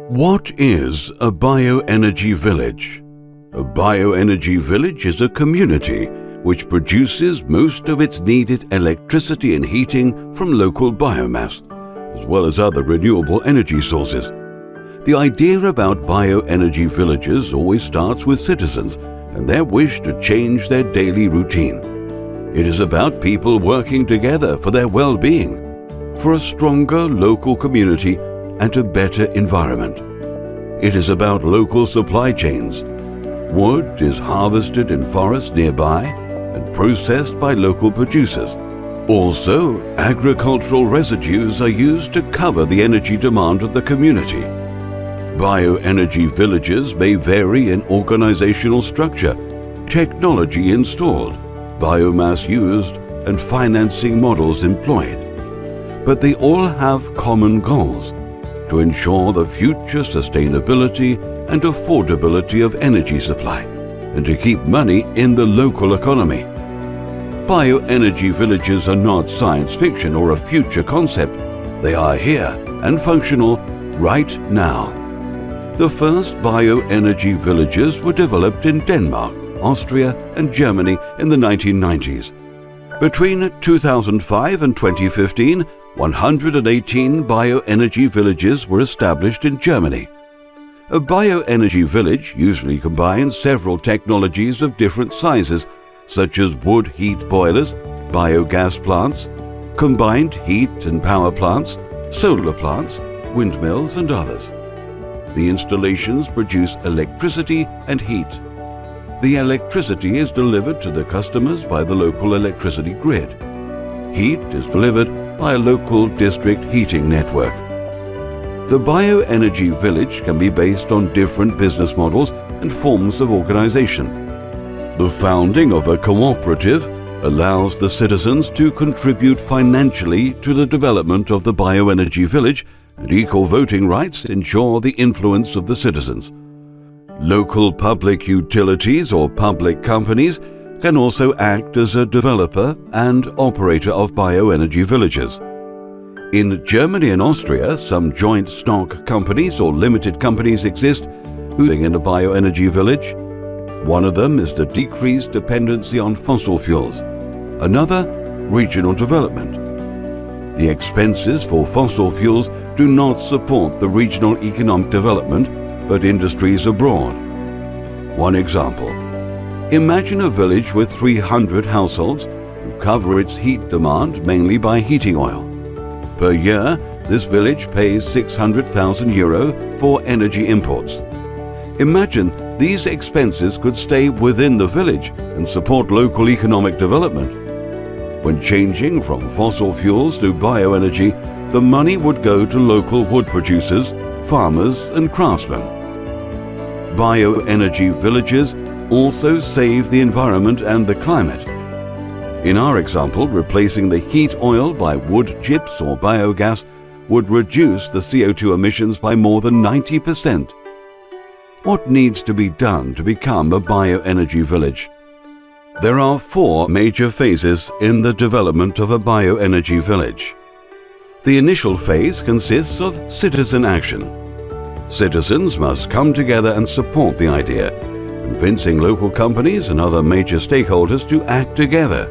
What is a bioenergy village? A bioenergy village is a community which produces most of its needed electricity and heating from local biomass, as well as other renewable energy sources. The idea about bioenergy villages always starts with citizens and their wish to change their daily routine. It is about people working together for their well-being, for a stronger local community and a better environment. It is about local supply chains. Wood is harvested in forests nearby and processed by local producers. Also, agricultural residues are used to cover the energy demand of the community. Bioenergy villages may vary in organizational structure, technology installed, biomass used, and financing models employed. But they all have common goals: to ensure the future sustainability and affordability of energy supply, and to keep money in the local economy. Bioenergy villages are not science fiction or a future concept. They are here and functional right now. The first bioenergy villages were developed in Denmark, Austria, and Germany in the 1990s. Between 2005 and 2015, 118 bioenergy villages were established in Germany. A bioenergy village usually combines several technologies of different sizes, such as wood heat boilers, biogas plants, combined heat and power plants, solar plants, windmills, and others. The installations produce electricity and heat. The electricity is delivered to the customers by the local electricity grid. Heat is delivered by a local district heating network. The bioenergy village can be based on different business models and forms of organization. The founding of a cooperative allows the citizens to contribute financially to the development of the bioenergy village, and equal voting rights ensure the influence of the citizens. Local public utilities or public companies can also act as a developer and operator of bioenergy villages. In Germany and Austria, some joint stock companies or limited companies exist who are in a bioenergy village. One of them is the decreased dependency on fossil fuels. Another, regional development. The expenses for fossil fuels do not support the regional economic development, but industries abroad. One example. Imagine a village with 300 households who cover its heat demand mainly by heating oil. Per year, this village pays €600,000 for energy imports. Imagine these expenses could stay within the village and support local economic development. When changing from fossil fuels to bioenergy, the money would go to local wood producers, farmers and craftsmen. Bioenergy villages also save the environment and the climate. In our example, replacing the heat oil by wood chips or biogas would reduce the CO2 emissions by more than 90%. What needs to be done to become a bioenergy village? There are 4 major phases in the development of a bioenergy village. The initial phase consists of citizen action. Citizens must come together and support the idea, convincing local companies and other major stakeholders to act together.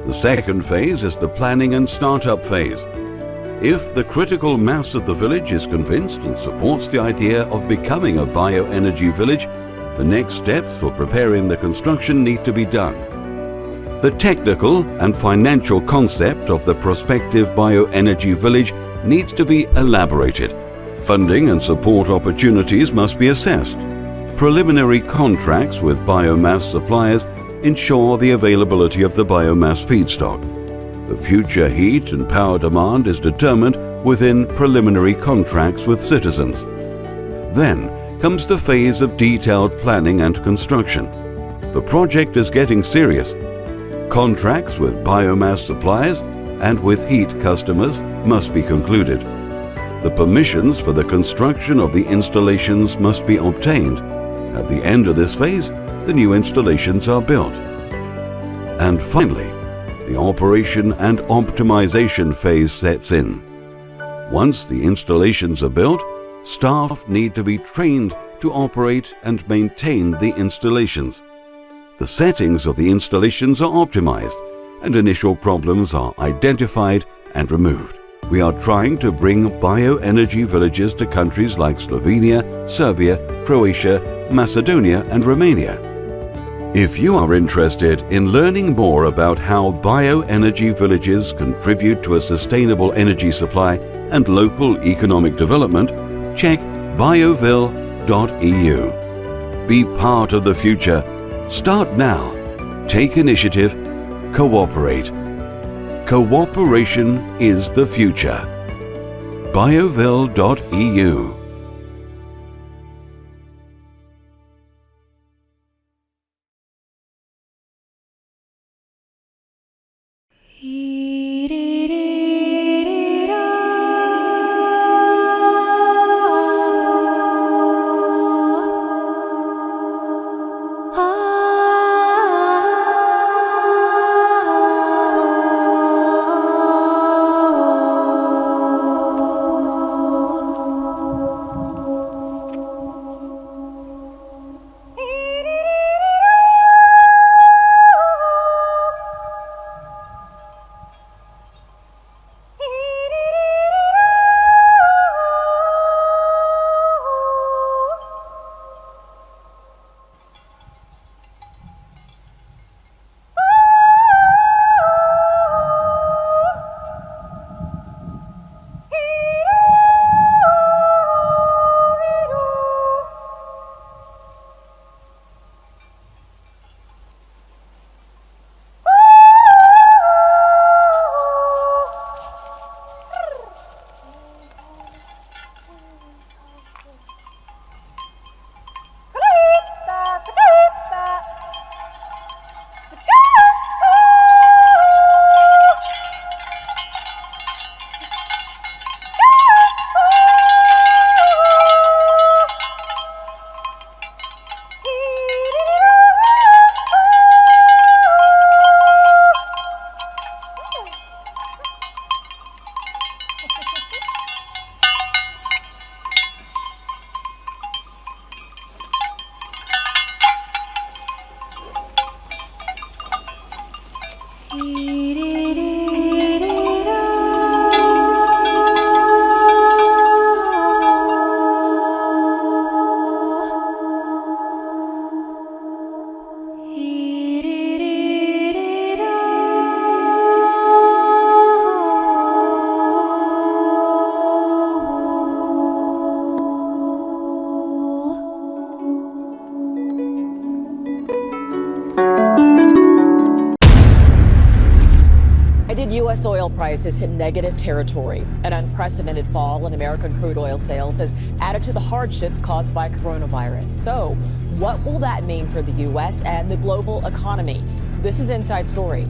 The second phase is the planning and startup phase. If the critical mass of the village is convinced and supports the idea of becoming a bioenergy village, the next steps for preparing the construction need to be done. The technical and financial concept of the prospective bioenergy village needs to be elaborated. Funding and support opportunities must be assessed. Preliminary contracts with biomass suppliers ensure the availability of the biomass feedstock. The future heat and power demand is determined within preliminary contracts with citizens. Then comes the phase of detailed planning and construction. The project is getting serious. Contracts with biomass suppliers and with heat customers must be concluded. The permissions for the construction of the installations must be obtained. At the end of this phase, the new installations are built. And finally, the operation and optimization phase sets in. Once the installations are built, staff need to be trained to operate and maintain the installations. The settings of the installations are optimized and initial problems are identified and removed. We are trying to bring bioenergy villages to countries like Slovenia, Serbia, Croatia, Macedonia and Romania. If you are interested in learning more about how bioenergy villages contribute to a sustainable energy supply and local economic development, check bioville.eu. Be part of the future. Start now. Take initiative. Cooperate. Cooperation is the future. bioville.eu U.S. oil prices hit negative territory. An unprecedented fall in American crude oil sales has added to the hardships caused by coronavirus. So, what will that mean for the U.S. and the global economy? This is Inside Story.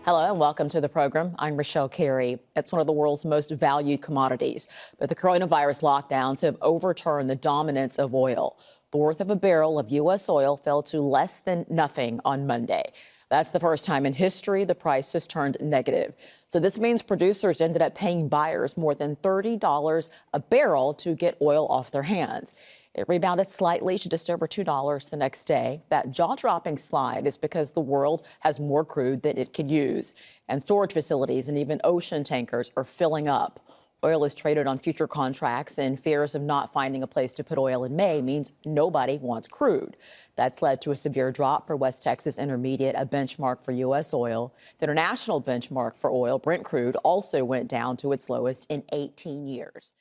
Hello and welcome to the program. I'm Rochelle Carey. It's one of the world's most valued commodities, but the coronavirus lockdowns have overturned the dominance of oil. The worth of a barrel of U.S. oil fell to less than nothing on Monday. That's the first time in history the price has turned negative. So this means producers ended up paying buyers more than $30 a barrel to get oil off their hands. It rebounded slightly to just over $2 the next day. That jaw-dropping slide is because the world has more crude than it could use, and storage facilities and even ocean tankers are filling up. Oil is traded on future contracts, and fears of not finding a place to put oil in May means nobody wants crude. That's led to a severe drop for West Texas Intermediate, a benchmark for U.S. oil. The international benchmark for oil, Brent crude, also went down to its lowest in 18 years.